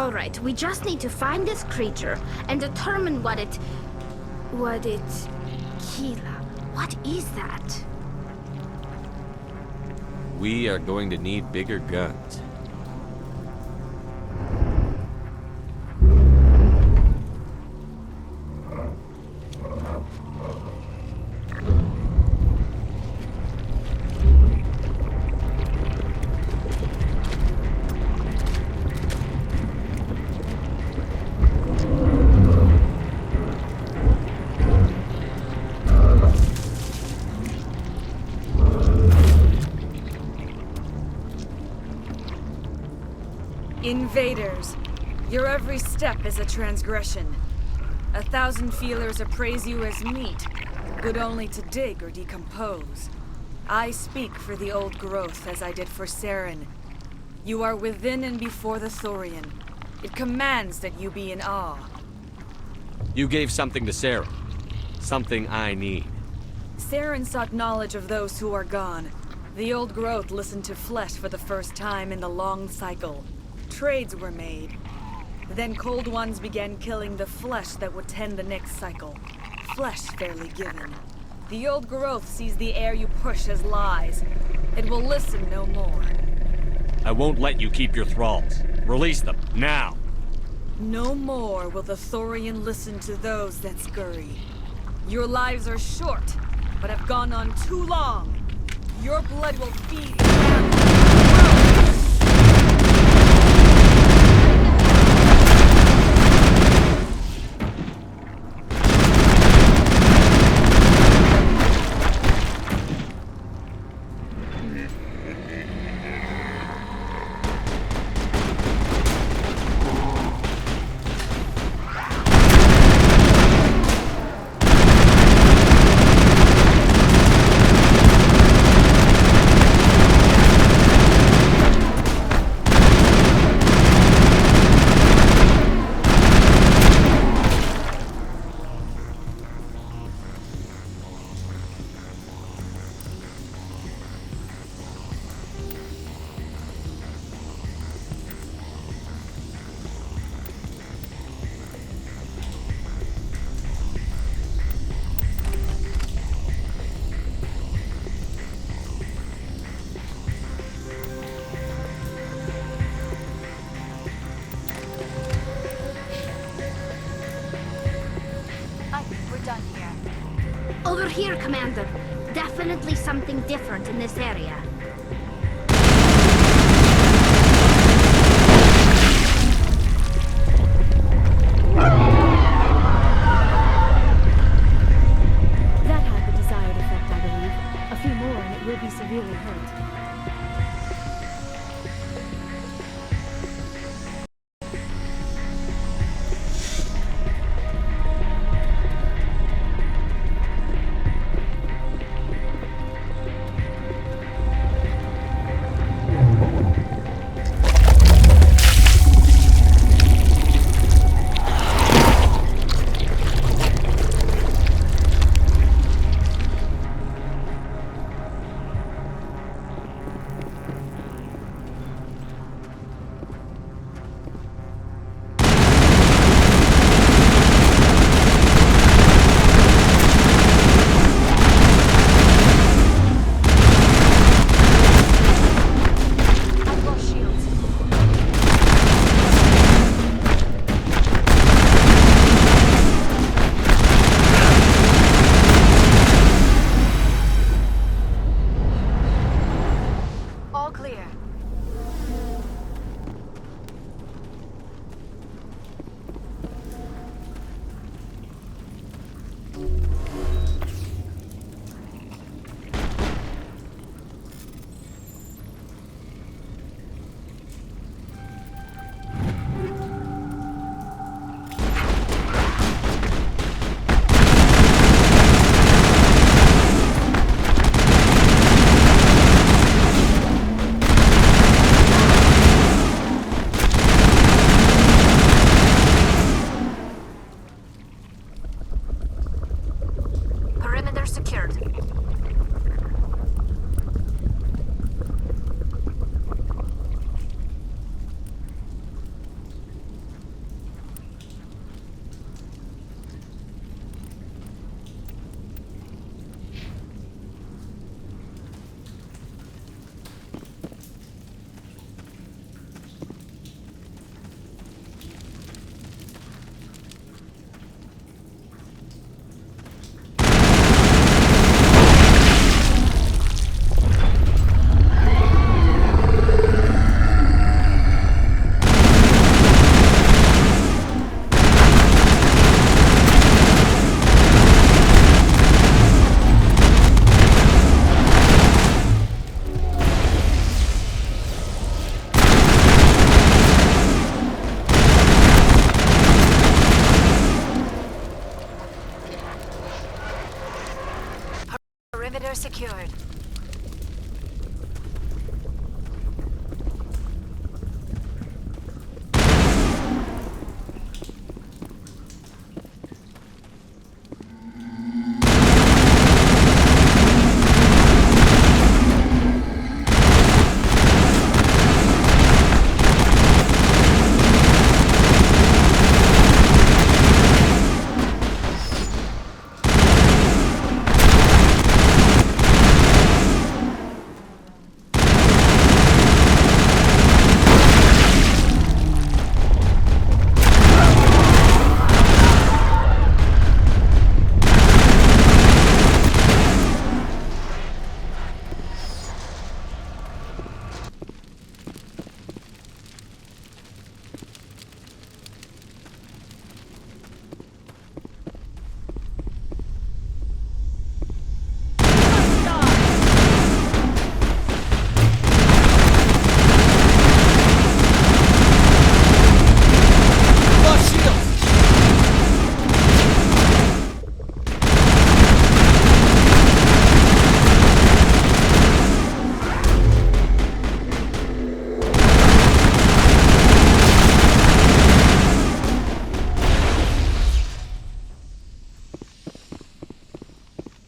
All right, we just need to find this creature and determine what it... Keela, what is that? We are going to need bigger guns. Invaders, your every step is a transgression. 1,000 feelers appraise you as meat, good only to dig or decompose. I speak for the old growth as I did for Saren. You are within and before the Thorian. It commands that you be in awe. You gave something to Sarah. Something I need. Saren sought knowledge of those who are gone. The old growth listened to flesh for the first time in the long cycle. Trades were made. Then Cold Ones began killing the flesh that would tend the next cycle. Flesh fairly given. The old growth sees the air you push as lies. It will listen no more. I won't let you keep your thralls. Release them, now! No more will the Thorian listen to those that scurry. Your lives are short, but have gone on too long. Your blood will feed them. Over here, Commander. Definitely something different in this area. That had the desired effect, I believe. A few more and it will be severely hurt. Perimeter secured.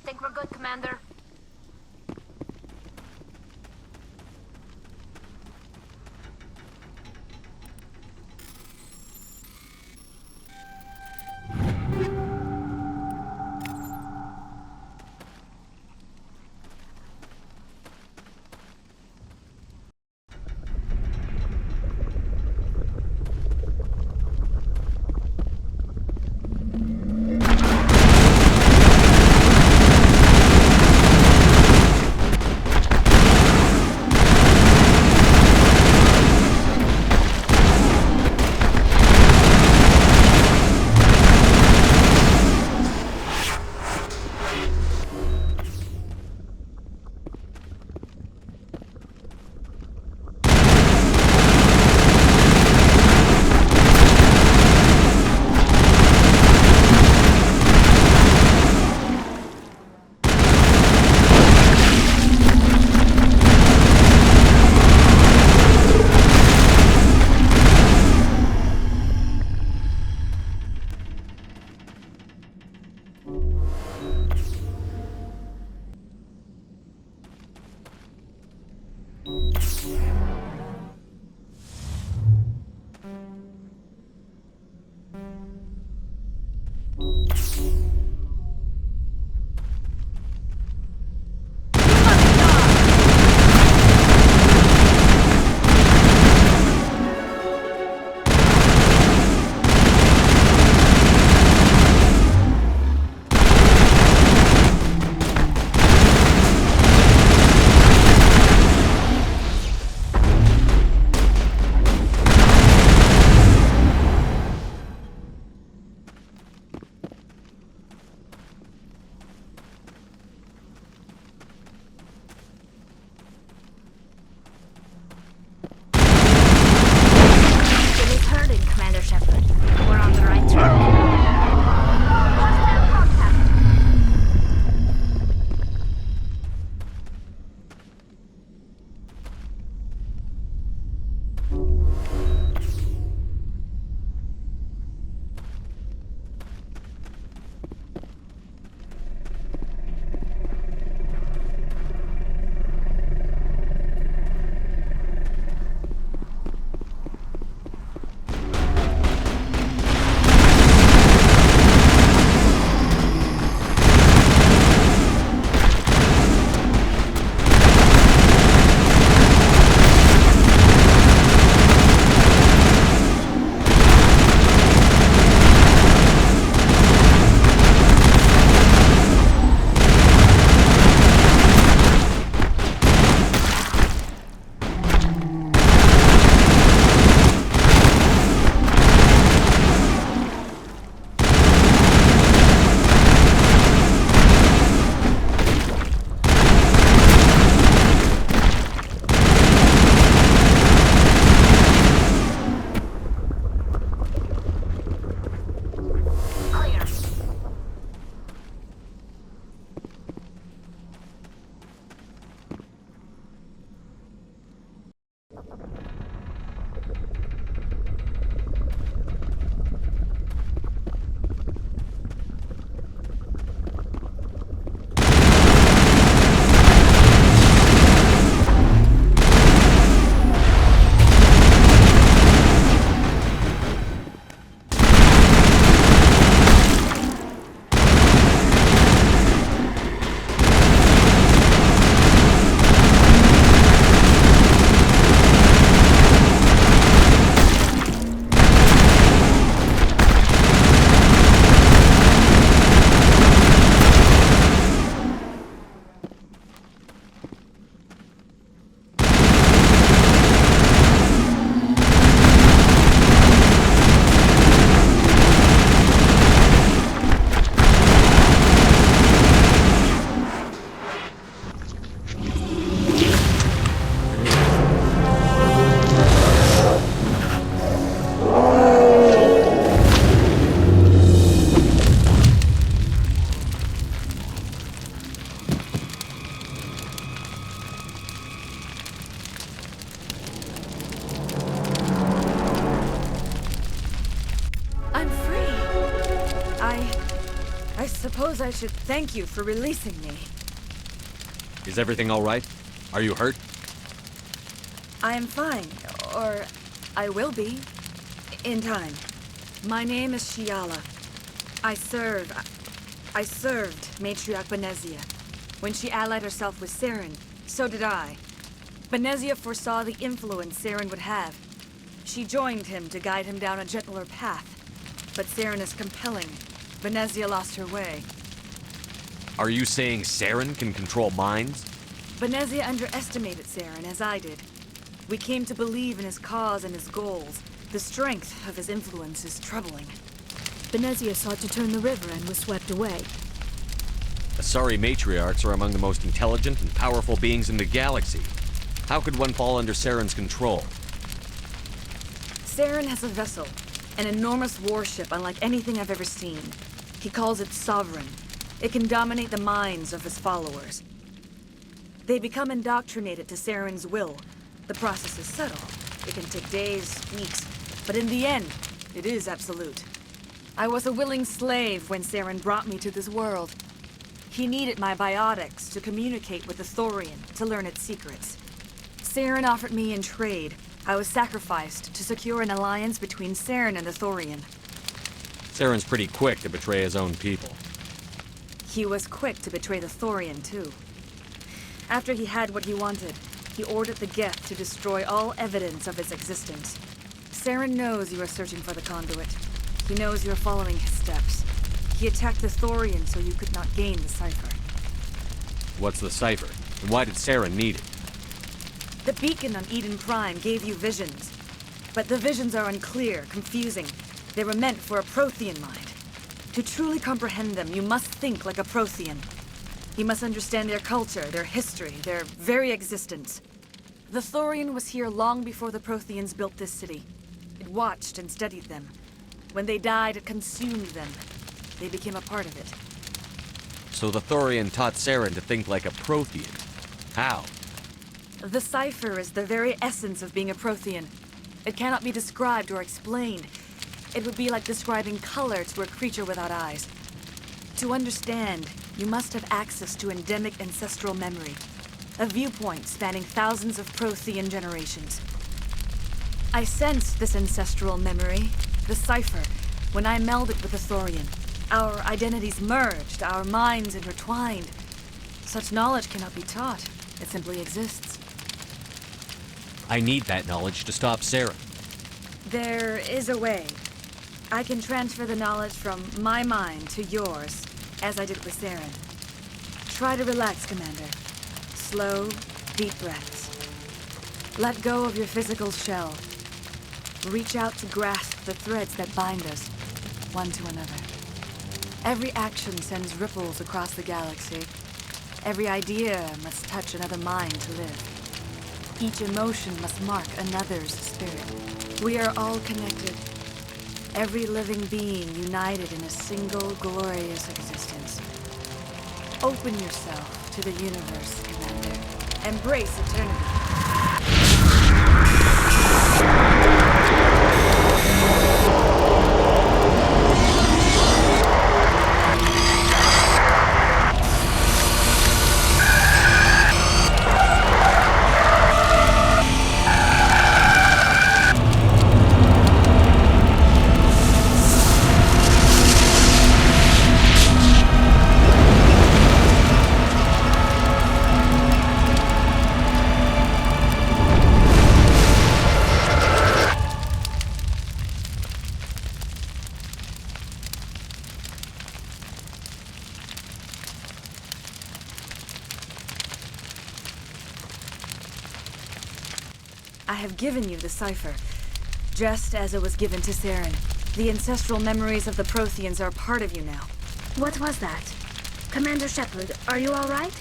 Think we're good, Commander? I should thank you for releasing me. Is everything all right? Are you hurt? I am fine, or I will be, in time. My name is Shiala. I served Matriarch Benezia. When she allied herself with Saren, so did I. Benezia foresaw the influence Saren would have. She joined him to guide him down a gentler path. But Saren is compelling. Benezia lost her way. Are you saying Saren can control minds? Benezia underestimated Saren, as I did. We came to believe in his cause and his goals. The strength of his influence is troubling. Benezia sought to turn the river and was swept away. Asari matriarchs are among the most intelligent and powerful beings in the galaxy. How could one fall under Saren's control? Saren has a vessel, an enormous warship unlike anything I've ever seen. He calls it Sovereign. It can dominate the minds of his followers. They become indoctrinated to Saren's will. The process is subtle. It can take days, weeks, but in the end, it is absolute. I was a willing slave when Saren brought me to this world. He needed my biotics to communicate with the Thorian, to learn its secrets. Saren offered me in trade. I was sacrificed to secure an alliance between Saren and the Thorian. Saren's pretty quick to betray his own people. He was quick to betray the Thorian, too. After he had what he wanted, he ordered the Geth to destroy all evidence of its existence. Saren knows you are searching for the conduit. He knows you are following his steps. He attacked the Thorian so you could not gain the cipher. What's the cipher? And why did Saren need it? The beacon on Eden Prime gave you visions. But the visions are unclear, confusing. They were meant for a Prothean mind. To truly comprehend them, you must think like a Prothean. You must understand their culture, their history, their very existence. The Thorian was here long before the Protheans built this city. It watched and studied them. When they died, it consumed them. They became a part of it. So the Thorian taught Saren to think like a Prothean. How? The cipher is the very essence of being a Prothean. It cannot be described or explained. It would be like describing color to a creature without eyes. To understand, you must have access to endemic ancestral memory. A viewpoint spanning thousands of Prothean generations. I sensed this ancestral memory, the cipher, when I melded with the Thorian. Our identities merged, our minds intertwined. Such knowledge cannot be taught. It simply exists. I need that knowledge to stop Saren. There is a way. I can transfer the knowledge from my mind to yours, as I did with Saren. Try to relax, Commander. Slow, deep breaths. Let go of your physical shell. Reach out to grasp the threads that bind us, one to another. Every action sends ripples across the galaxy. Every idea must touch another mind to live. Each emotion must mark another's spirit. We are all connected. Every living being united in a single glorious existence. Open yourself to the universe, Commander. Embrace eternity. I have given you the cipher, just as it was given to Saren. The ancestral memories of the Protheans are part of you now. What was that? Commander Shepard, are you all right?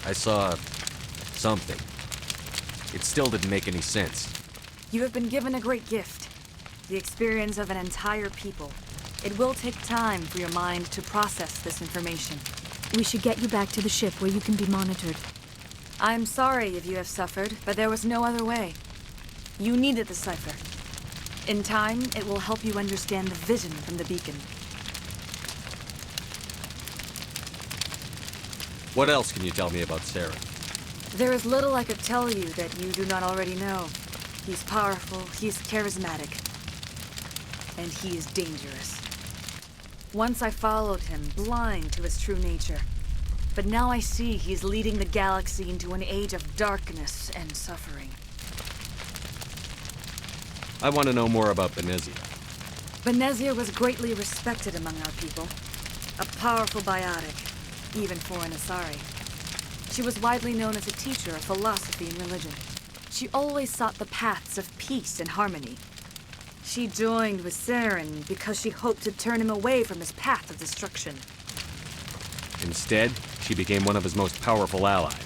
I saw something. It still didn't make any sense. You have been given a great gift, the experience of an entire people. It will take time for your mind to process this information. We should get you back to the ship where you can be monitored. I'm sorry if you have suffered, but there was no other way. You needed the cipher. In time, it will help you understand the vision from the beacon. What else can you tell me about Saren? There is little I could tell you that you do not already know. He's powerful, he's charismatic, and he is dangerous. Once I followed him, blind to his true nature. But now I see he's leading the galaxy into an age of darkness and suffering. I want to know more about Benezia. Benezia was greatly respected among our people. A powerful biotic, even for an Asari. She was widely known as a teacher of philosophy and religion. She always sought the paths of peace and harmony. She joined with Saren because she hoped to turn him away from his path of destruction. Instead, she became one of his most powerful allies.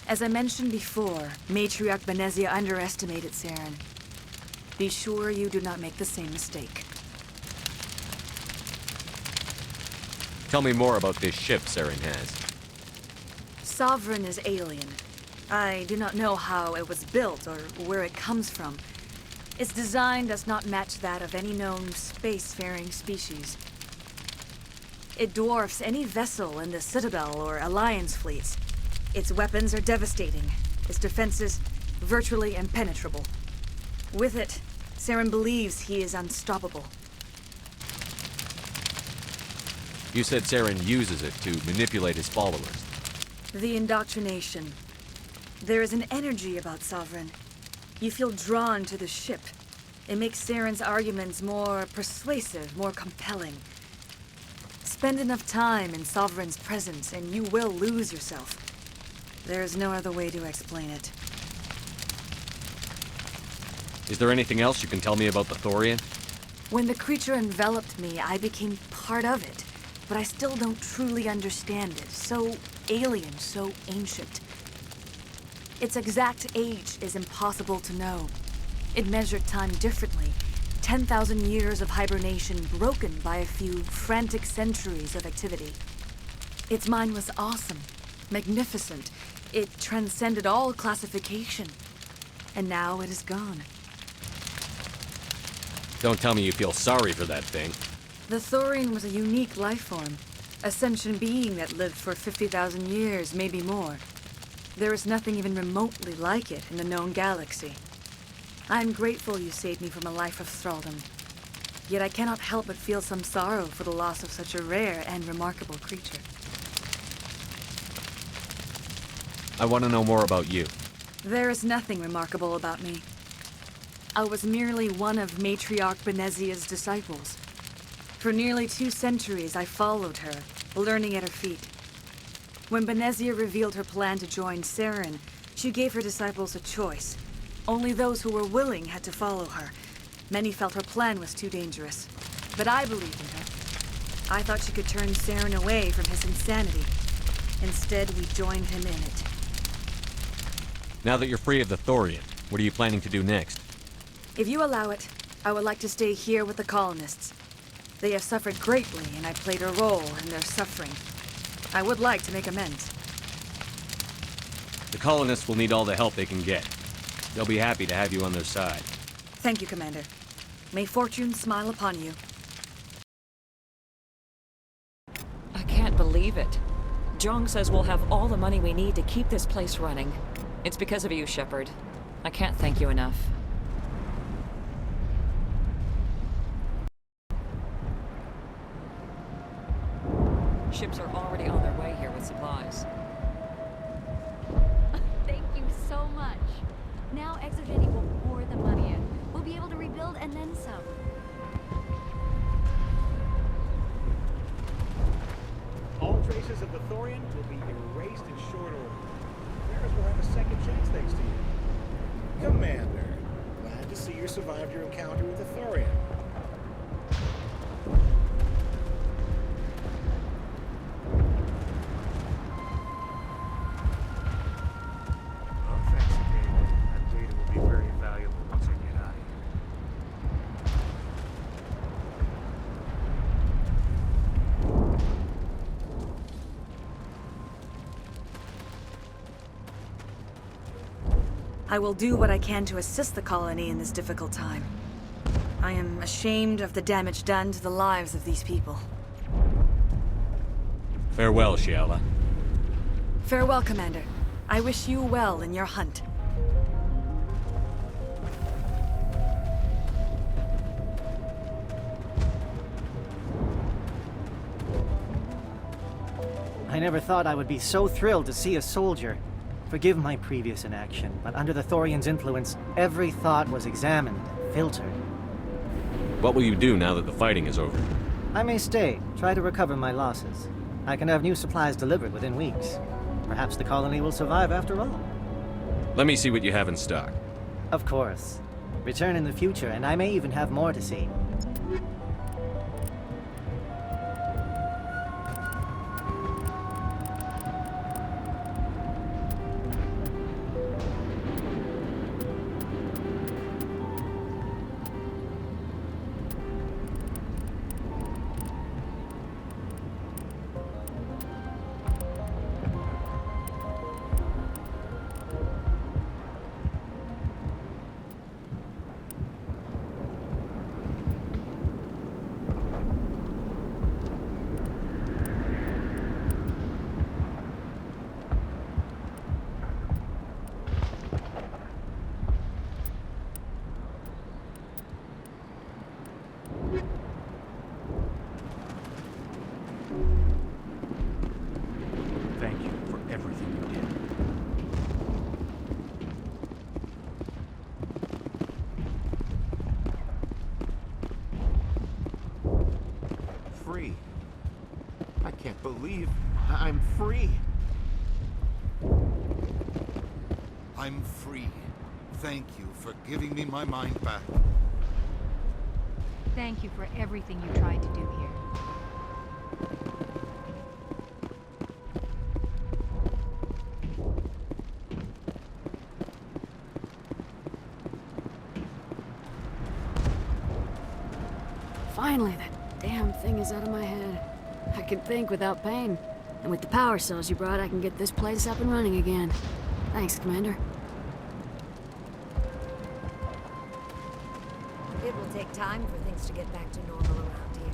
As I mentioned before, Matriarch Benezia underestimated Saren. Be sure you do not make the same mistake. Tell me more about this ship Saren has. Sovereign is alien. I do not know how it was built or where it comes from. Its design does not match that of any known spacefaring species. It dwarfs any vessel in the Citadel or Alliance fleets. Its weapons are devastating, its defenses virtually impenetrable. With it, Saren believes he is unstoppable. You said Saren uses it to manipulate his followers. The indoctrination. There is an energy about Sovereign. You feel drawn to the ship. It makes Saren's arguments more persuasive, more compelling. Spend enough time in Sovereign's presence and you will lose yourself. There is no other way to explain it. Is there anything else you can tell me about the Thorian? When the creature enveloped me, I became part of it. But I still don't truly understand it. So alien, so ancient. Its exact age is impossible to know. It measured time differently. 10,000 years of hibernation broken by a few frantic centuries of activity. Its mind was awesome, magnificent. It transcended all classification. And now it is gone. Don't tell me you feel sorry for that thing. The Thorian was a unique life form. A sentient being that lived for 50,000 years, maybe more. There is nothing even remotely like it in the known galaxy. I'm grateful you saved me from a life of thraldom. Yet I cannot help but feel some sorrow for the loss of such a rare and remarkable creature. I want to know more about you. There is nothing remarkable about me. I was merely one of Matriarch Benezia's disciples. For nearly 2 centuries, I followed her, learning at her feet. When Benezia revealed her plan to join Saren, she gave her disciples a choice. Only those who were willing had to follow her. Many felt her plan was too dangerous. But I believed in her. I thought she could turn Saren away from his insanity. Instead, we joined him in it. Now that you're free of the Thorian, what are you planning to do next? If you allow it, I would like to stay here with the colonists. They have suffered greatly, and I played a role in their suffering. I would like to make amends. The colonists will need all the help they can get. They'll be happy to have you on their side. Thank you, Commander. May fortune smile upon you. I can't believe it. Jong says we'll have all the money we need to keep this place running. It's because of you, Shepard. I can't thank you enough. Ships are already on their way here with supplies. Thank you so much. Now Exogeny will pour the money in. We'll be able to rebuild and then some. All traces of the Thorian will be erased in short order. Bears will have a second chance thanks to you. Commander, glad to see you survived your encounter with the Thorian. Oh, thanks, David. That data will be very valuable once I get out of here. I will do what I can to assist the colony in this difficult time. I am ashamed of the damage done to the lives of these people. Farewell, Shiala. Farewell, Commander. I wish you well in your hunt. I never thought I would be so thrilled to see a soldier. Forgive my previous inaction, but under the Thorian's influence, every thought was examined, filtered. What will you do now that the fighting is over? I may stay, try to recover my losses. I can have new supplies delivered within weeks. Perhaps the colony will survive after all. Let me see what you have in stock. Of course. Return in the future, and I may even have more to see. Thank you for everything you did. Free. I can't believe I'm free. I'm free. Thank you for giving me my mind back. Thank you for everything you tried to do here. Finally, that damn thing is out of my head. I can think without pain. And with the power cells you brought, I can get this place up and running again. Thanks, Commander. It will take time for things to get back to normal around here.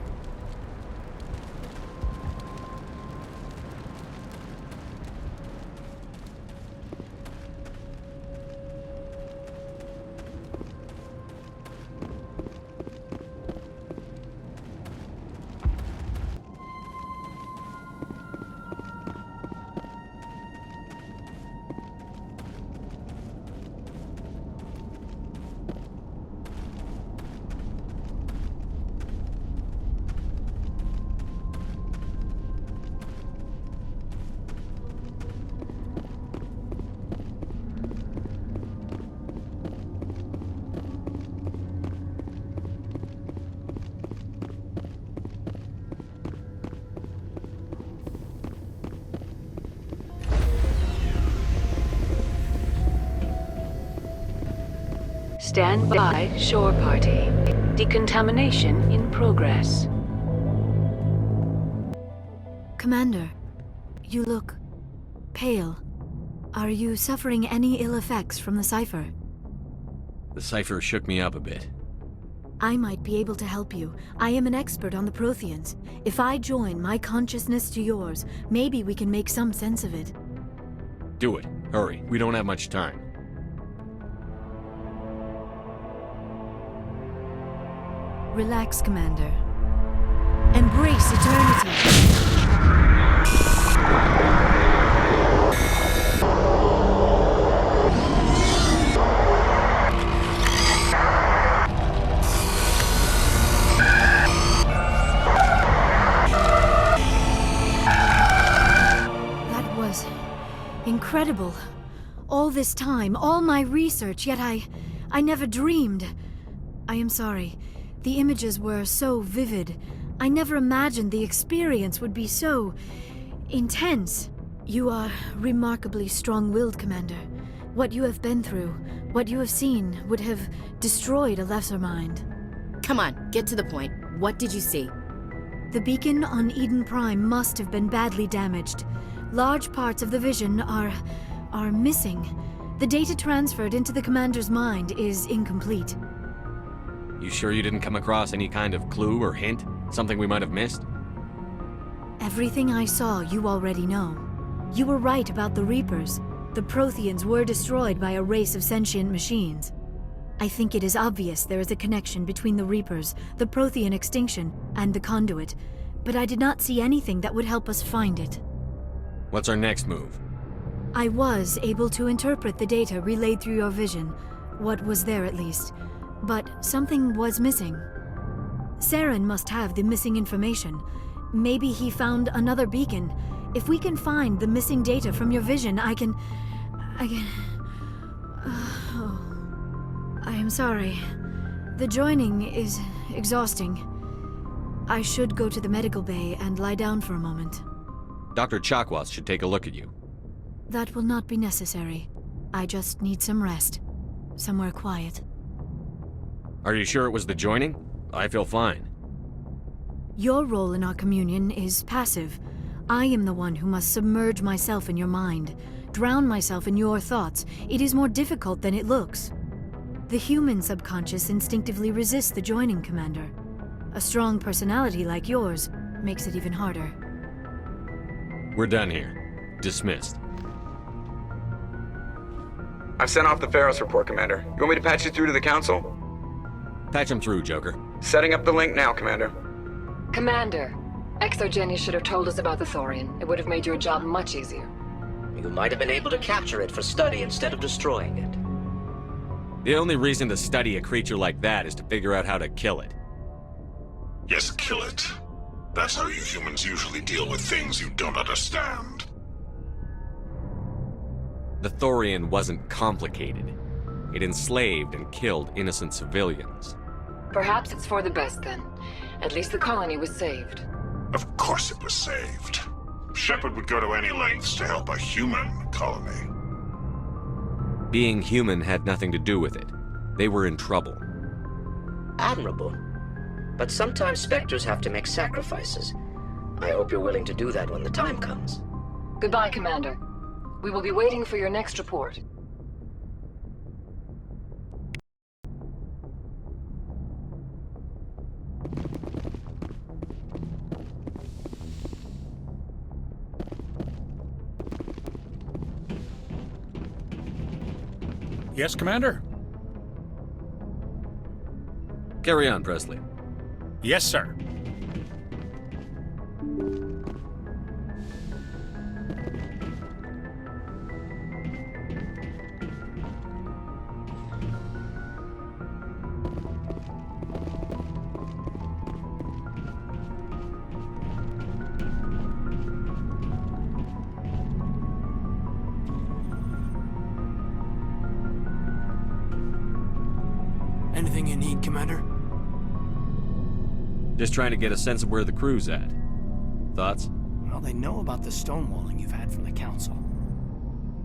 Stand by, shore party. Decontamination in progress. Commander, you look pale. Are you suffering any ill effects from the cipher? The cipher shook me up a bit. I might be able to help you. I am an expert on the Protheans. If I join my consciousness to yours, maybe we can make some sense of it. Do it. Hurry. We don't have much time. Relax, Commander. Embrace eternity. That was incredible. All this time, all my research, yet I never dreamed. I am sorry. The images were so vivid. I never imagined the experience would be so intense. You are remarkably strong-willed, Commander. What you have been through, what you have seen, would have destroyed a lesser mind. Come on, get to the point. What did you see? The beacon on Eden Prime must have been badly damaged. Large parts of the vision are missing. The data transferred into the Commander's mind is incomplete. You sure you didn't come across any kind of clue or hint? Something we might have missed? Everything I saw, you already know. You were right about the Reapers. The Protheans were destroyed by a race of sentient machines. I think it is obvious there is a connection between the Reapers, the Prothean extinction, and the Conduit, but I did not see anything that would help us find it. What's our next move? I was able to interpret the data relayed through your vision, what was there at least, but something was missing. Saren must have the missing information. Maybe he found another beacon. If we can find the missing data from your vision, I can... I am sorry. The joining is exhausting. I should go to the medical bay and lie down for a moment. Dr. Chakwas should take a look at you. That will not be necessary. I just need some rest. Somewhere quiet. Are you sure it was the joining? I feel fine. Your role in our communion is passive. I am the one who must submerge myself in your mind, drown myself in your thoughts. It is more difficult than it looks. The human subconscious instinctively resists the joining, Commander. A strong personality like yours makes it even harder. We're done here. Dismissed. I've sent off the Pharos report, Commander. You want me to patch you through to the Council? Patch him through, Joker. Setting up the link now, Commander. Commander, Exogenius should have told us about the Thorian. It would have made your job much easier. You might have been able to capture it for study instead of destroying it. The only reason to study a creature like that is to figure out how to kill it. Yes, kill it. That's how you humans usually deal with things you don't understand. The Thorian wasn't complicated. It enslaved and killed innocent civilians. Perhaps it's for the best then. At least the colony was saved. Of course it was saved. Shepard would go to any lengths to help a human colony. Being human had nothing to do with it. They were in trouble. Admirable. But sometimes Spectres have to make sacrifices. I hope you're willing to do that when the time comes. Goodbye, Commander. We will be waiting for your next report. Yes, Commander? Carry on, Presley. Yes, sir. Anything you need, Commander? Just trying to get a sense of where the crew's at. Thoughts? Well, they know about the stonewalling you've had from the Council.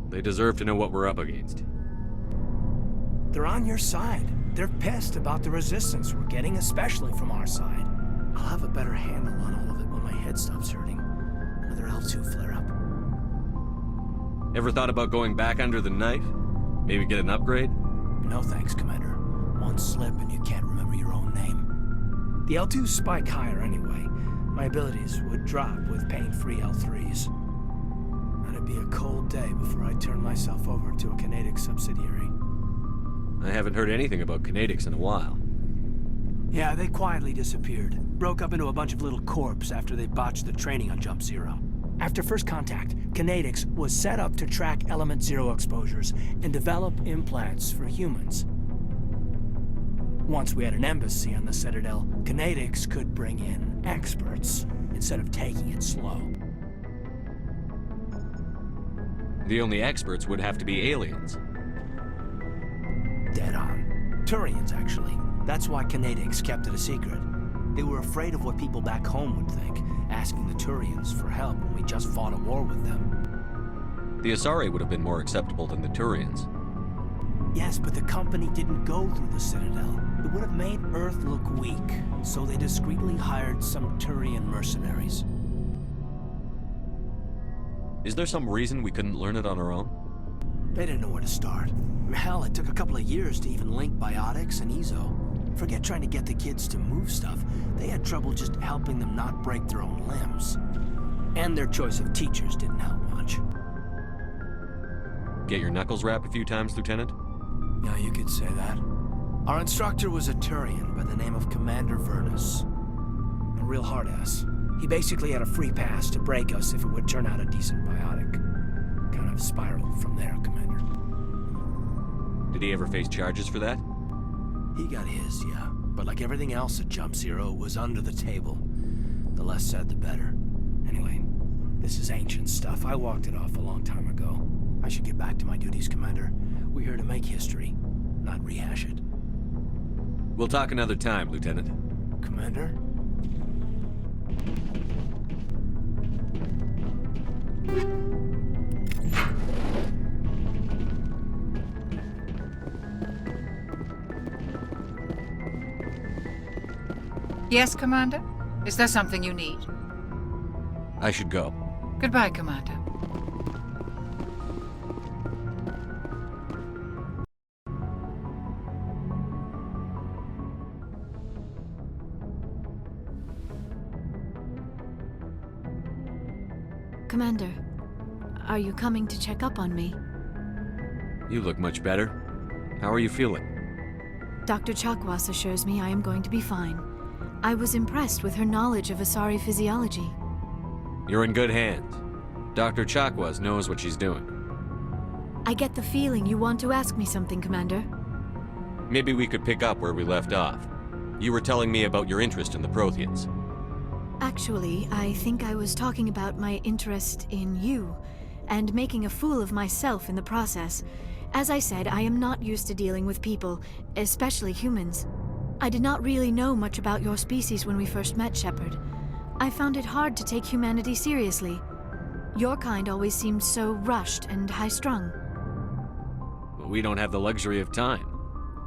They deserve to know what we're up against. They're on your side. They're pissed about the resistance we're getting, especially from our side. I'll have a better handle on all of it when my head stops hurting. Another L2 flare-up. Ever thought about going back under the knife? Maybe get an upgrade? No thanks, Commander. One slip and you can't remember your own name. The L2s spike higher anyway. My abilities would drop with pain-free L3s. That'd be a cold day before I turn myself over to a Canadic subsidiary. I haven't heard anything about Canadics in a while. Yeah, they quietly disappeared. Broke up into a bunch of little corps after they botched the training on Jump Zero. After first contact, Canadics was set up to track Element Zero exposures and develop implants for humans. Once we had an embassy on the Citadel, Canadics could bring in experts instead of taking it slow. The only experts would have to be aliens. Dead on. Turians, actually. That's why Canadics kept it a secret. They were afraid of what people back home would think, asking the Turians for help when we just fought a war with them. The Asari would have been more acceptable than the Turians. Yes, but the company didn't go through the Citadel. It would have made Earth look weak, so they discreetly hired some Turian mercenaries. Is there some reason we couldn't learn it on our own? They didn't know where to start. Hell, it took a couple of years to even link biotics and Ezo. Forget trying to get the kids to move stuff. They had trouble just helping them not break their own limbs. And their choice of teachers didn't help much. Get your knuckles rapped a few times, Lieutenant? Yeah, you could say that. Our instructor was a Turian by the name of Commander Vernus. A real hard-ass. He basically had a free pass to break us if it would turn out a decent biotic. Kind of spiraled from there, Commander. Did he ever face charges for that? He got his, yeah. But like everything else at Jump Zero, it was under the table. The less said, the better. Anyway, this is ancient stuff. I walked it off a long time ago. I should get back to my duties, Commander. We're here to make history, not rehash it. We'll talk another time, Lieutenant. Commander? Yes, Commander? Is there something you need? I should go. Goodbye, Commander. Commander, are you coming to check up on me? You look much better. How are you feeling? Dr. Chakwas assures me I am going to be fine. I was impressed with her knowledge of Asari physiology. You're in good hands. Dr. Chakwas knows what she's doing. I get the feeling you want to ask me something, Commander. Maybe we could pick up where we left off. You were telling me about your interest in the Protheans. Actually, I think I was talking about my interest in you, and making a fool of myself in the process. As I said, I am not used to dealing with people, especially humans. I did not really know much about your species when we first met, Shepard. I found it hard to take humanity seriously. Your kind always seemed so rushed and high-strung. Well, we don't have the luxury of time.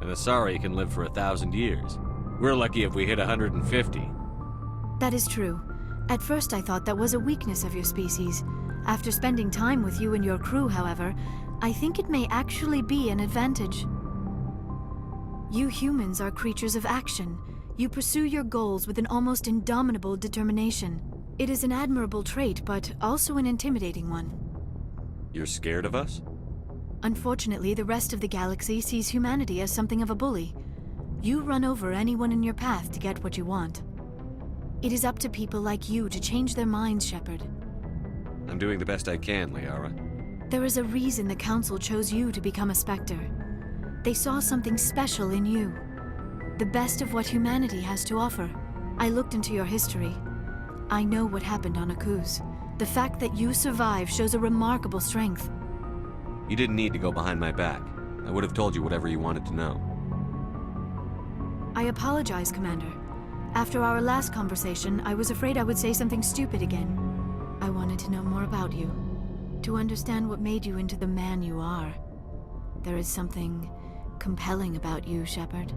An Asari can live for 1,000 years. We're lucky if we hit 150. That is true. At first I thought that was a weakness of your species. After spending time with you and your crew, however, I think it may actually be an advantage. You humans are creatures of action. You pursue your goals with an almost indomitable determination. It is an admirable trait, but also an intimidating one. You're scared of us? Unfortunately, the rest of the galaxy sees humanity as something of a bully. You run over anyone in your path to get what you want. It is up to people like you to change their minds, Shepard. I'm doing the best I can, Liara. There is a reason the Council chose you to become a Spectre. They saw something special in you. The best of what humanity has to offer. I looked into your history. I know what happened on Akuz. The fact that you survived shows a remarkable strength. You didn't need to go behind my back. I would have told you whatever you wanted to know. I apologize, Commander. After our last conversation, I was afraid I would say something stupid again. I wanted to know more about you. To understand what made you into the man you are. There is something compelling about you, Shepard.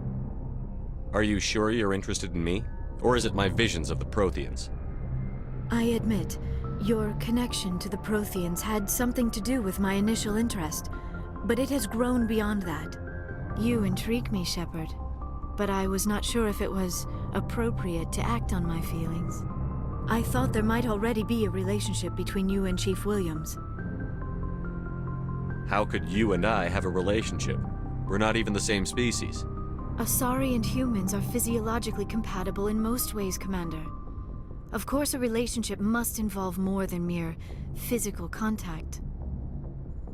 Are you sure you're interested in me? Or is it my visions of the Protheans? I admit, your connection to the Protheans had something to do with my initial interest, but it has grown beyond that. You intrigue me, Shepard, but I was not sure if it was appropriate to act on my feelings. I thought there might already be a relationship between you and Chief Williams. How could you and I have a relationship? We're not even the same species. Asari and humans are physiologically compatible in most ways, Commander. Of course, a relationship must involve more than mere physical contact.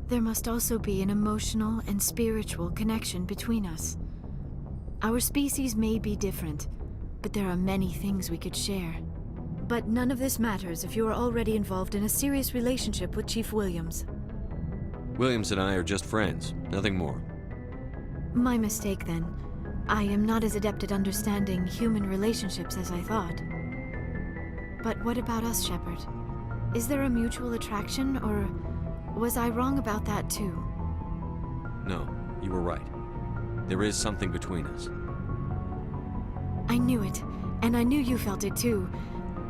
There must also be an emotional and spiritual connection between us. Our species may be different, but there are many things we could share. But none of this matters if you are already involved in a serious relationship with Chief Williams. Williams and I are just friends, nothing more. My mistake, then. I am not as adept at understanding human relationships as I thought. But what about us, Shepard? Is there a mutual attraction, or was I wrong about that too? No, you were right. There is something between us. I knew it, and I knew you felt it too.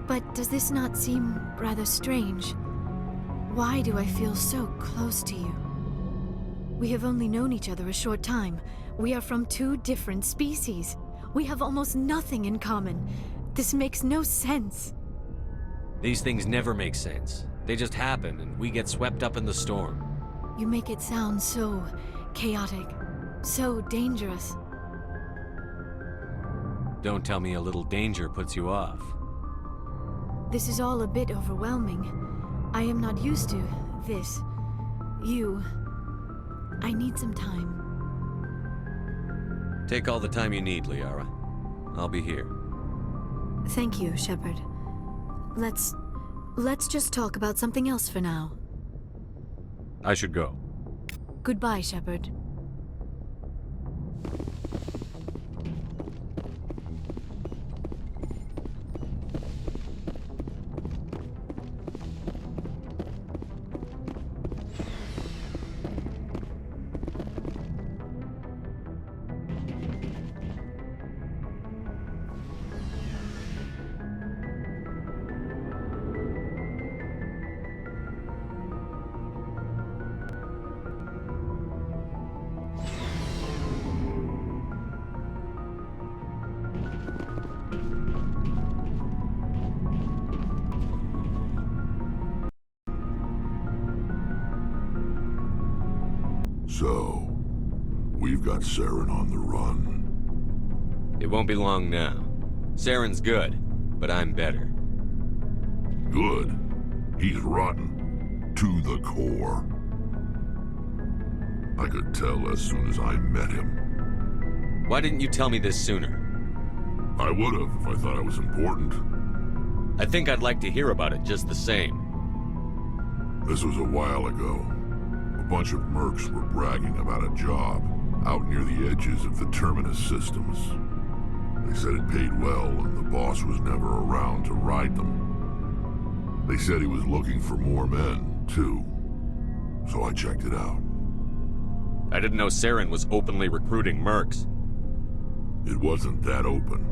But does this not seem rather strange? Why do I feel so close to you? We have only known each other a short time. We are from two different species. We have almost nothing in common. This makes no sense. These things never make sense. They just happen, and we get swept up in the storm. You make it sound so chaotic, so dangerous. Don't tell me a little danger puts you off. This is all a bit overwhelming. I am not used to this. I need some time. Take all the time you need, Liara. I'll be here. Thank you, Shepard. Let's just talk about something else for now. I should go. Goodbye, Shepard. So, we've got Saren on the run. It won't be long now. Saren's good, but I'm better. Good? He's rotten. To the core. I could tell as soon as I met him. Why didn't you tell me this sooner? I would've if I thought it was important. I think I'd like to hear about it just the same. This was a while ago. A bunch of mercs were bragging about a job out near the edges of the Terminus systems. They said it paid well and the boss was never around to ride them. They said he was looking for more men, too. So I checked it out. I didn't know Saren was openly recruiting mercs. It wasn't that open,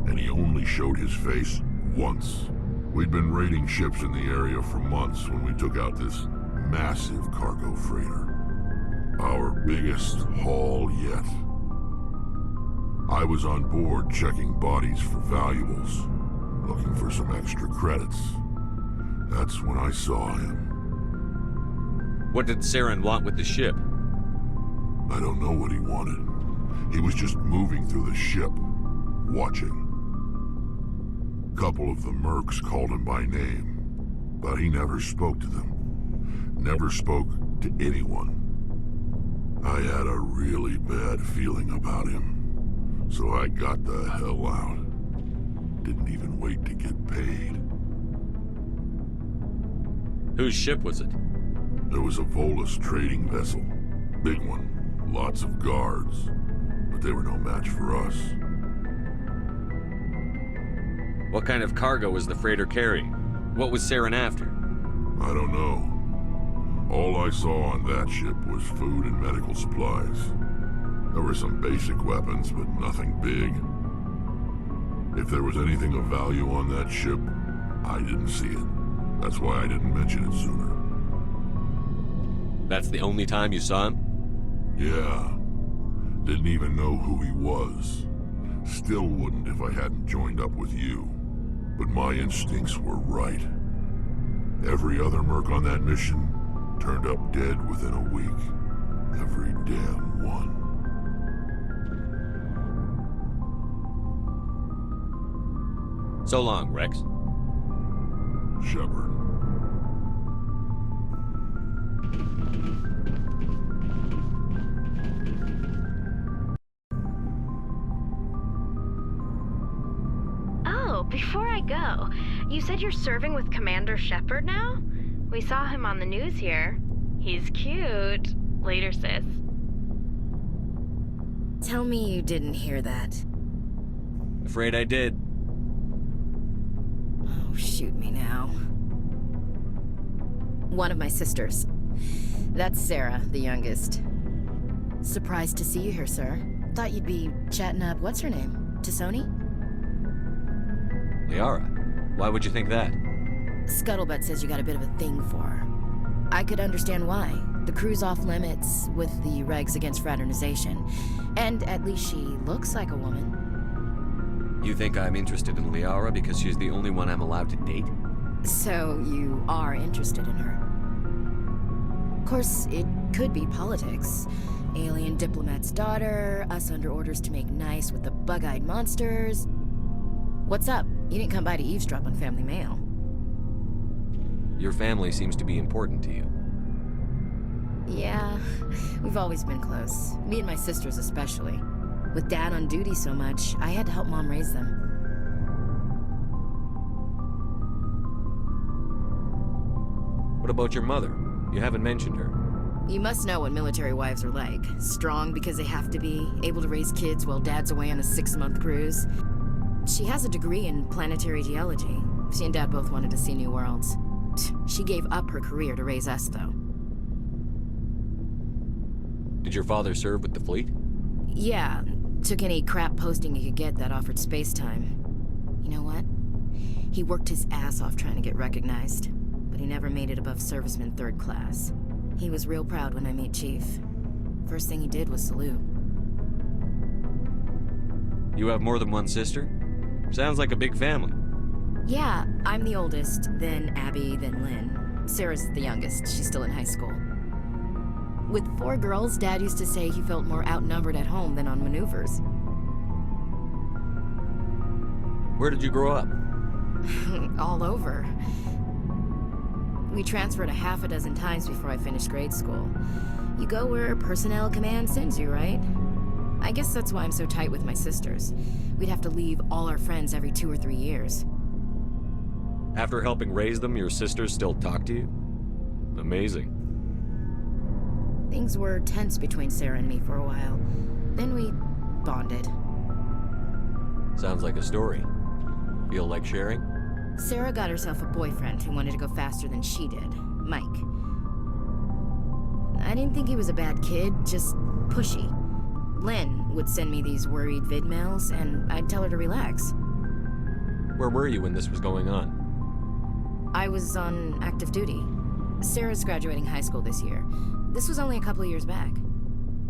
and he only showed his face once. We'd been raiding ships in the area for months when we took out this massive cargo freighter. Our biggest haul yet. I was on board checking bodies for valuables, looking for some extra credits. That's when I saw him. What did Saren want with the ship? I don't know what he wanted. He was just moving through the ship, watching. A couple of the mercs called him by name, but he never spoke to them. Never spoke to anyone. I had a really bad feeling about him, so I got the hell out. Didn't even wait to get paid. Whose ship was it? There was a Volus trading vessel. Big one. Lots of guards. But they were no match for us. What kind of cargo was the freighter carrying? What was Saren after? I don't know. All I saw on that ship was food and medical supplies. There were some basic weapons, but nothing big. If there was anything of value on that ship, I didn't see it. That's why I didn't mention it sooner. That's the only time you saw him? Yeah. Didn't even know who he was. Still wouldn't if I hadn't joined up with you. But my instincts were right. Every other merc on that mission turned up dead within a week. Every damn one. So long, Rex. Shepard. Oh, before I go, you said you're serving with Commander Shepard now? We saw him on the news here. He's cute. Later, sis. Tell me you didn't hear that. Afraid I did. Oh, shoot me now. One of my sisters. That's Sarah, the youngest. Surprised to see you here, sir. Thought you'd be chatting up, what's her name? Tassoni? Liara, why would you think that? Scuttlebutt says you got a bit of a thing for her. I could understand why. The crew's off limits with the regs against fraternization. And at least she looks like a woman. You think I'm interested in Liara because she's the only one I'm allowed to date? So you are interested in her? Of course, it could be politics. Alien diplomat's daughter, us under orders to make nice with the bug-eyed monsters. What's up? You didn't come by to eavesdrop on family mail. Your family seems to be important to you. Yeah, we've always been close. Me and my sisters especially. With Dad on duty so much, I had to help Mom raise them. What about your mother? You haven't mentioned her. You must know what military wives are like. Strong because they have to be, able to raise kids while Dad's away on a 6-month cruise. She has a degree in planetary geology. She and Dad both wanted to see new worlds. She gave up her career to raise us, though. Did your father serve with the fleet? Yeah, took any crap posting he could get that offered space time. You know what? He worked his ass off trying to get recognized, but he never made it above serviceman 3rd class. He was real proud when I met Chief. First thing he did was salute. You have more than one sister? Sounds like a big family. Yeah, I'm the oldest, then Abby, then Lynn. Sarah's the youngest. She's still in high school. With 4 girls, Dad used to say he felt more outnumbered at home than on maneuvers. Where did you grow up? All over. We transferred a half a dozen times before I finished grade school. You go where personnel command sends you, right? I guess that's why I'm so tight with my sisters. We'd have to leave all our friends every 2 or 3 years. After helping raise them, your sisters still talk to you? Amazing. Things were tense between Sarah and me for a while. Then we bonded. Sounds like a story. Feel like sharing? Sarah got herself a boyfriend who wanted to go faster than she did, Mike. I didn't think he was a bad kid, just pushy. Lynn would send me these worried vid mails, and I'd tell her to relax. Where were you when this was going on? I was on active duty. Sarah's graduating high school this year. This was only a couple of years back.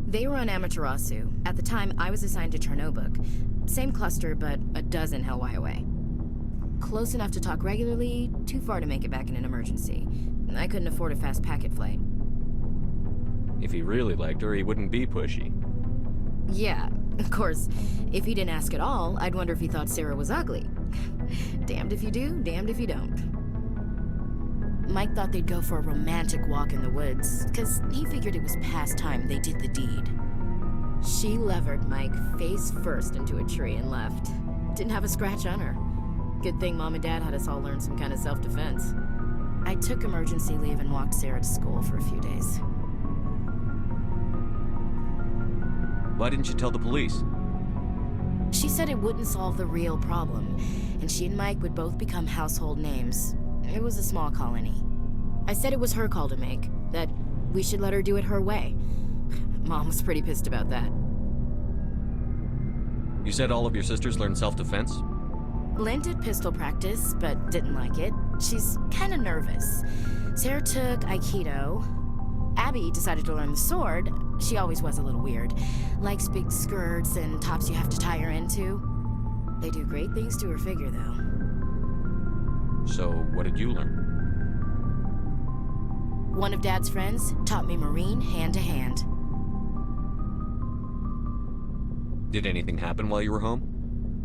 They were on Amaterasu. At the time, I was assigned to Chernobog. Same cluster, but a dozen Hellwire away. Close enough to talk regularly, too far to make it back in an emergency. I couldn't afford a fast packet flight. If he really liked her, he wouldn't be pushy. Yeah, of course. If he didn't ask at all, I'd wonder if he thought Sarah was ugly. Damned if you do, damned if you don't. Mike thought they'd go for a romantic walk in the woods, because he figured it was past time they did the deed. She levered Mike face first into a tree and left. Didn't have a scratch on her. Good thing Mom and Dad had us all learn some kind of self-defense. I took emergency leave and walked Sarah to school for a few days. Why didn't you tell the police? She said it wouldn't solve the real problem, and she and Mike would both become household names. It was a small colony. I said it was her call to make, that we should let her do it her way. Mom was pretty pissed about that. You said all of your sisters learned self-defense? Lynn did pistol practice, but didn't like it. She's kind of nervous. Sarah took Aikido. Abby decided to learn the sword. She always was a little weird. Likes big skirts and tops you have to tie her into. They do great things to her figure, though. So, what did you learn? One of Dad's friends taught me Marine hand to hand. Did anything happen while you were home?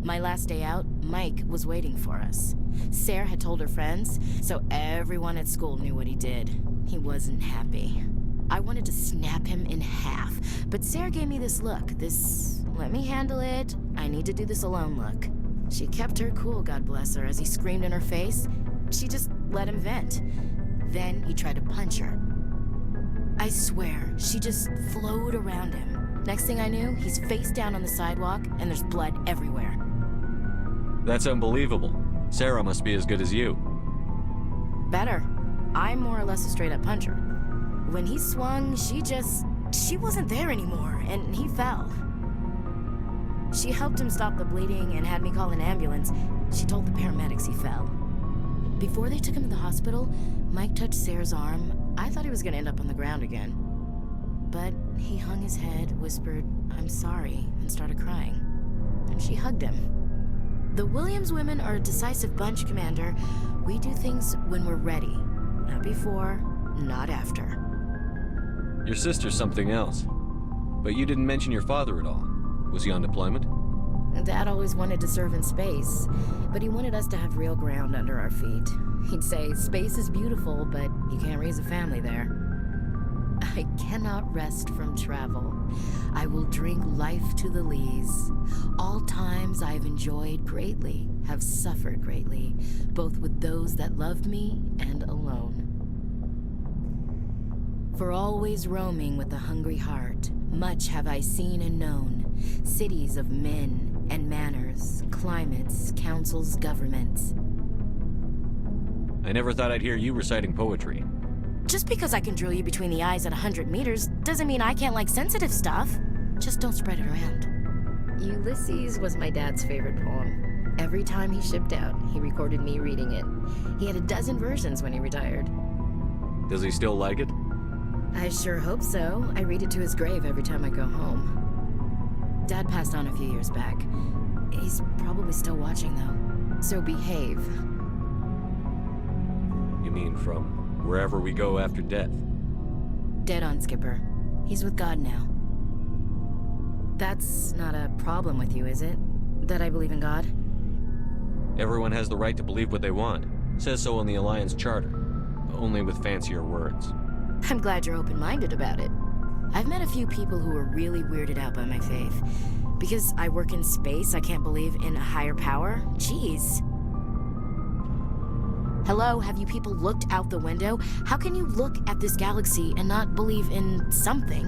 My last day out, Mike was waiting for us. Sarah had told her friends, so everyone at school knew what he did. He wasn't happy. I wanted to snap him in half, but Sarah gave me this look, this let me handle it, I need to do this alone look. She kept her cool, God bless her, as he screamed in her face. She just let him vent. Then he tried to punch her. I swear, she just flowed around him. Next thing I knew, he's face down on the sidewalk, and there's blood everywhere. That's unbelievable. Sarah must be as good as you. Better. I'm more or less a straight-up puncher. When he swung, she wasn't there anymore, and he fell. She helped him stop the bleeding and had me call an ambulance. She told the paramedics he fell. Before they took him to the hospital, Mike touched Sarah's arm. I thought he was gonna end up on the ground again. But he hung his head, whispered, "I'm sorry," and started crying. And she hugged him. The Williams women are a decisive bunch, Commander. We do things when we're ready. Not before, not after. Your sister's something else. But you didn't mention your father at all. Was he on deployment? Dad always wanted to serve in space, but he wanted us to have real ground under our feet. He'd say, space is beautiful, but you can't raise a family there. I cannot rest from travel. I will drink life to the lees. All times I've enjoyed greatly, have suffered greatly, both with those that loved me and alone. For always roaming with a hungry heart, much have I seen and known, cities of men and manners, climates, councils, governments. I never thought I'd hear you reciting poetry. Just because I can drill you between the eyes at 100 meters doesn't mean I can't like sensitive stuff. Just don't spread it around. Ulysses was my dad's favorite poem. Every time he shipped out, he recorded me reading it. He had a dozen versions when he retired. Does he still like it? I sure hope so. I read it to his grave every time I go home. Dad passed on a few years back. He's probably still watching, though. So behave. You mean from wherever we go after death? Dead on, Skipper. He's with God now. That's not a problem with you, is it? That I believe in God? Everyone has the right to believe what they want. It says so in the Alliance Charter. Only with fancier words. I'm glad you're open-minded about it. I've met a few people who are really weirded out by my faith. Because I work in space, I can't believe in a higher power? Jeez. Hello, have you people looked out the window? How can you look at this galaxy and not believe in something?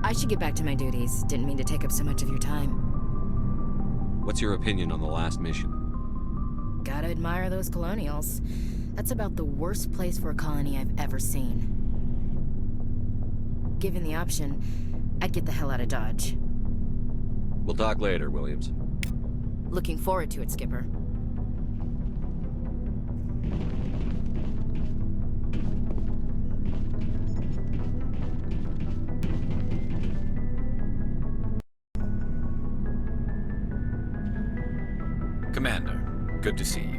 I should get back to my duties. Didn't mean to take up so much of your time. What's your opinion on the last mission? Gotta admire those colonials. That's about the worst place for a colony I've ever seen. Given the option, I'd get the hell out of Dodge. We'll talk later, Williams. Looking forward to it, Skipper. Commander, good to see you.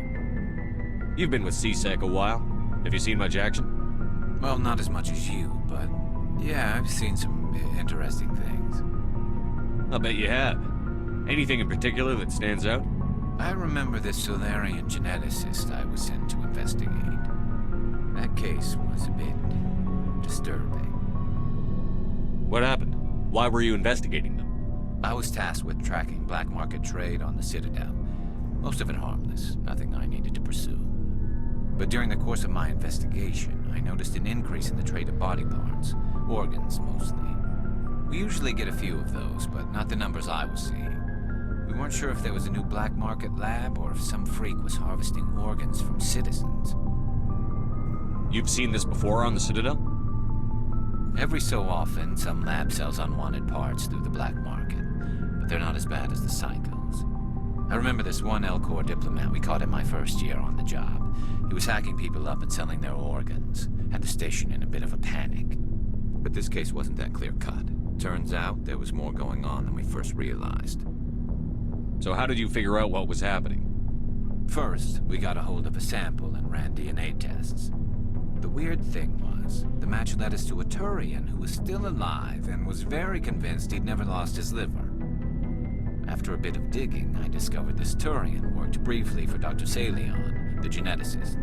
You've been with C-Sec a while. Have you seen much action? Well, not as much as you, but yeah, I've seen some interesting things. I'll bet you have. Anything in particular that stands out? I remember this Solarian geneticist I was sent to investigate. That case was a bit disturbing. What happened? Why were you investigating them? I was tasked with tracking black market trade on the Citadel. Most of it harmless, nothing I needed to pursue. But during the course of my investigation, I noticed an increase in the trade of body parts, organs mostly. We usually get a few of those, but not the numbers I was seeing. We weren't sure if there was a new black market lab or if some freak was harvesting organs from citizens. You've seen this before on the Citadel? Every so often, some lab sells unwanted parts through the black market, but they're not as bad as the psychos. I remember this one L-Corps diplomat we caught in my first year on the job. He was hacking people up and selling their organs. Had the station in a bit of a panic. But this case wasn't that clear-cut. Turns out there was more going on than we first realized. So how did you figure out what was happening? First, we got a hold of a sample and ran DNA tests. The weird thing was, the match led us to a Turian who was still alive and was very convinced he'd never lost his liver. After a bit of digging, I discovered this Turian worked briefly for Dr. Salion, the geneticist.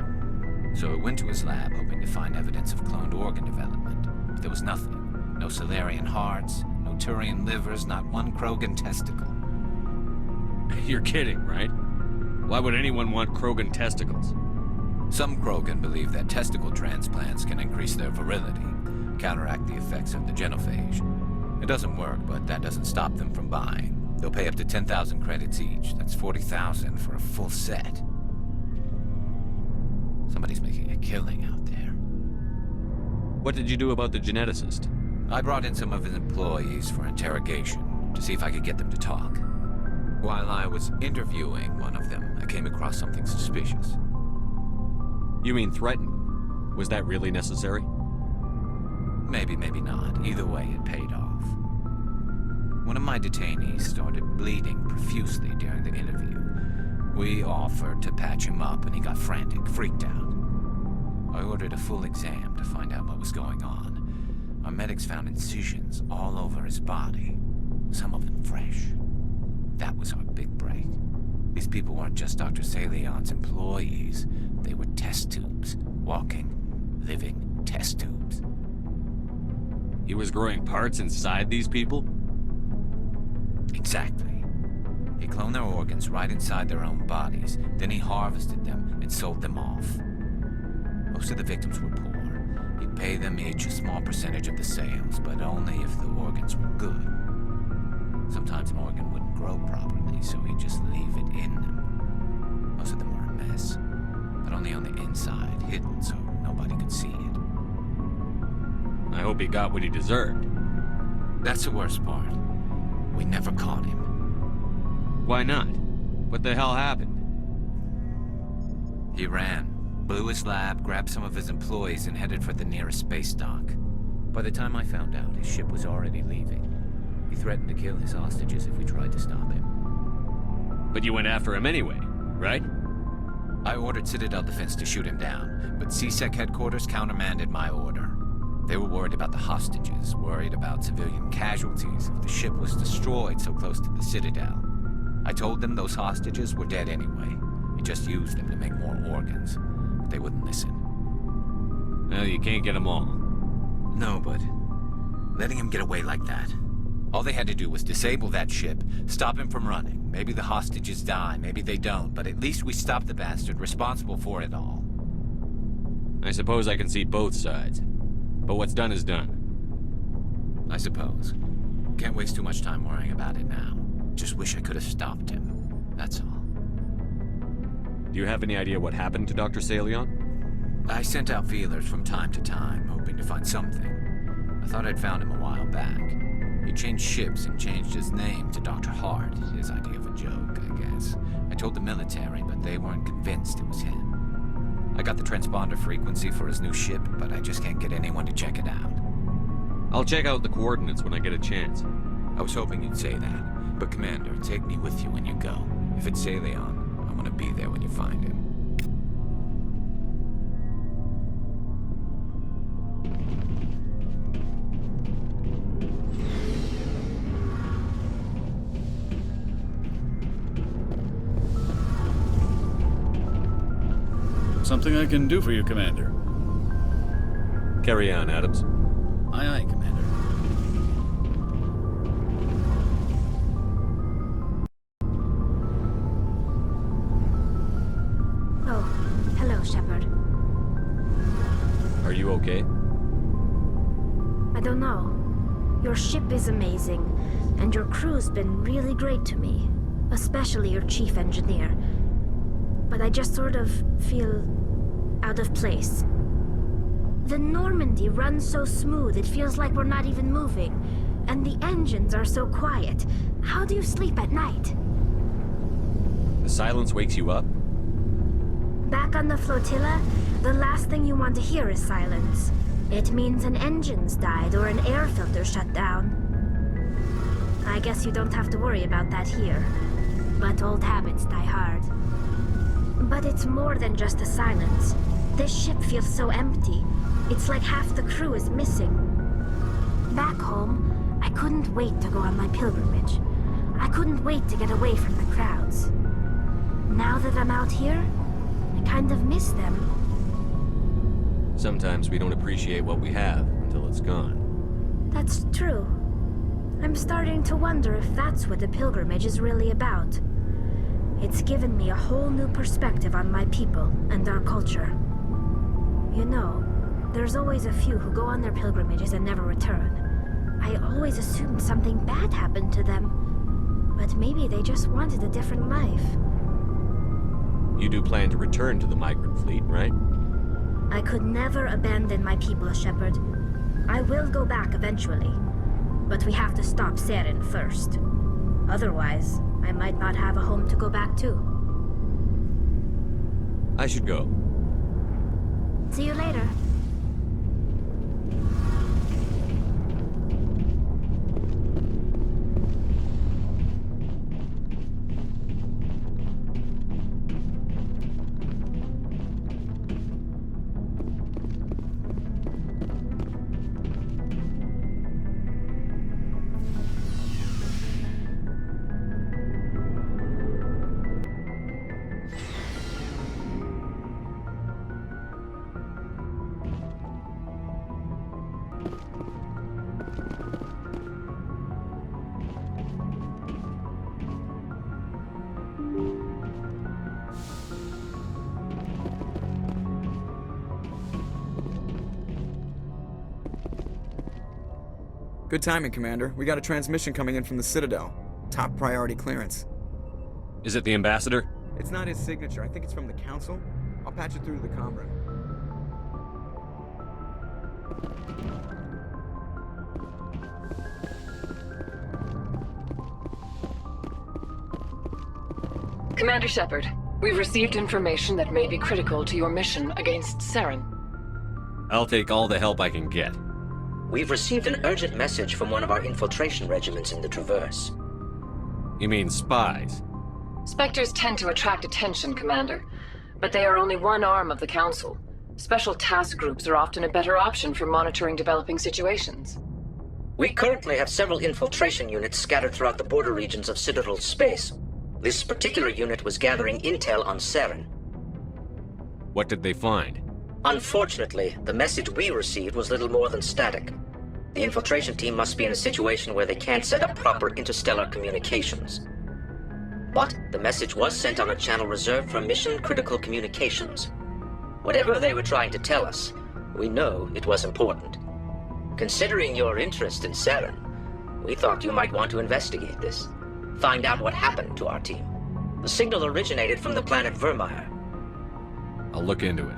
So I went to his lab hoping to find evidence of cloned organ development, but there was nothing. No Solarian hearts, no Turian livers, not one Krogan testicle. You're kidding, right? Why would anyone want Krogan testicles? Some Krogan believe that testicle transplants can increase their virility, counteract the effects of the genophage. It doesn't work, but that doesn't stop them from buying. They'll pay up to 10,000 credits each. That's 40,000 for a full set. Somebody's making a killing out there. What did you do about the geneticist? I brought in some of his employees for interrogation, to see if I could get them to talk. While I was interviewing one of them, I came across something suspicious. You mean threaten? Was that really necessary? Maybe, maybe not. Either way, it paid off. One of my detainees started bleeding profusely during the interview. We offered to patch him up, and he got frantic, freaked out. I ordered a full exam to find out what was going on. Our medics found incisions all over his body, some of them fresh. That was our big break. These people weren't just Dr. Salion's employees. They were test tubes. Walking, living test tubes. He was growing parts inside these people? Exactly. He cloned their organs right inside their own bodies. Then he harvested them and sold them off. Most of the victims were poor. He'd pay them each a small percentage of the sales, but only if the organs were good. Sometimes an organ wouldn't grow properly, so he'd just leave it in them. Most of them were a mess, but only on the inside, hidden so nobody could see it. I hope he got what he deserved. That's the worst part. We never caught him. Why not? What the hell happened? He ran, blew his lab, grabbed some of his employees, and headed for the nearest space dock. By the time I found out, his ship was already leaving. He threatened to kill his hostages if we tried to stop him. But you went after him anyway, right? I ordered Citadel Defense to shoot him down, but CSEC headquarters countermanded my order. They were worried about the hostages, worried about civilian casualties if the ship was destroyed so close to the Citadel. I told them those hostages were dead anyway. We just used them to make more organs. But they wouldn't listen. Well, you can't get them all. No, but letting him get away like that. All they had to do was disable that ship, stop him from running. Maybe the hostages die, maybe they don't, but at least we stopped the bastard responsible for it all. I suppose I can see both sides. But what's done is done. I suppose. Can't waste too much time worrying about it now. Just wish I could have stopped him. That's all. Do you have any idea what happened to Dr. Salion? I sent out feelers from time to time, hoping to find something. I thought I'd found him a while back. He changed ships and changed his name to Dr. Hart, his idea of a joke, I guess. I told the military, but they weren't convinced it was him. I got the transponder frequency for his new ship, but I just can't get anyone to check it out. I'll check out the coordinates when I get a chance. I was hoping you'd say that. But Commander, take me with you when you go. If it's Salion, I want to be there when you find him. Something I can do for you, Commander. Carry on, Adams. Aye, aye, Commander. Oh, hello, Shepard. Are you okay? I don't know. Your ship is amazing, and your crew's been really great to me, especially your chief engineer. But I just sort of feel out of place. The Normandy runs so smooth it feels like we're not even moving, and the engines are so quiet. How do you sleep at night? The silence wakes you up? Back on the flotilla, the last thing you want to hear is silence. It means an engine's died or an air filter shut down. I guess you don't have to worry about that here. But old habits die hard. But it's more than just the silence. This ship feels so empty. It's like half the crew is missing. Back home, I couldn't wait to go on my pilgrimage. I couldn't wait to get away from the crowds. Now that I'm out here, I kind of miss them. Sometimes we don't appreciate what we have until it's gone. That's true. I'm starting to wonder if that's what the pilgrimage is really about. It's given me a whole new perspective on my people and our culture. You know, there's always a few who go on their pilgrimages and never return. I always assumed something bad happened to them. But maybe they just wanted a different life. You do plan to return to the migrant fleet, right? I could never abandon my people, Shepard. I will go back eventually. But we have to stop Saren first. Otherwise, I might not have a home to go back to. I should go. See you later. Good timing, Commander. We got a transmission coming in from the Citadel. Top priority clearance. Is it the ambassador? It's not his signature. I think it's from the Council. I'll patch it through to the comm room. Commander Shepard, we've received information that may be critical to your mission against Saren. I'll take all the help I can get. We've received an urgent message from one of our infiltration regiments in the Traverse. You mean spies? Spectres tend to attract attention, Commander, but they are only one arm of the Council. Special task groups are often a better option for monitoring developing situations. We currently have several infiltration units scattered throughout the border regions of Citadel space. This particular unit was gathering intel on Saren. What did they find? Unfortunately, the message we received was little more than static. The infiltration team must be in a situation where they can't set up proper interstellar communications. But the message was sent on a channel reserved for mission-critical communications. Whatever they were trying to tell us, we know it was important. Considering your interest in Saren, we thought you might want to investigate this. Find out what happened to our team. The signal originated from the planet Vermeer. I'll look into it.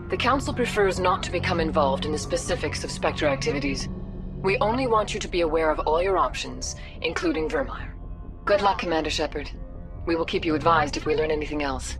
The Council prefers not to become involved in the specifics of Spectre activities. We only want you to be aware of all your options, including Vermeer. Good luck, Commander Shepard. We will keep you advised if we learn anything else.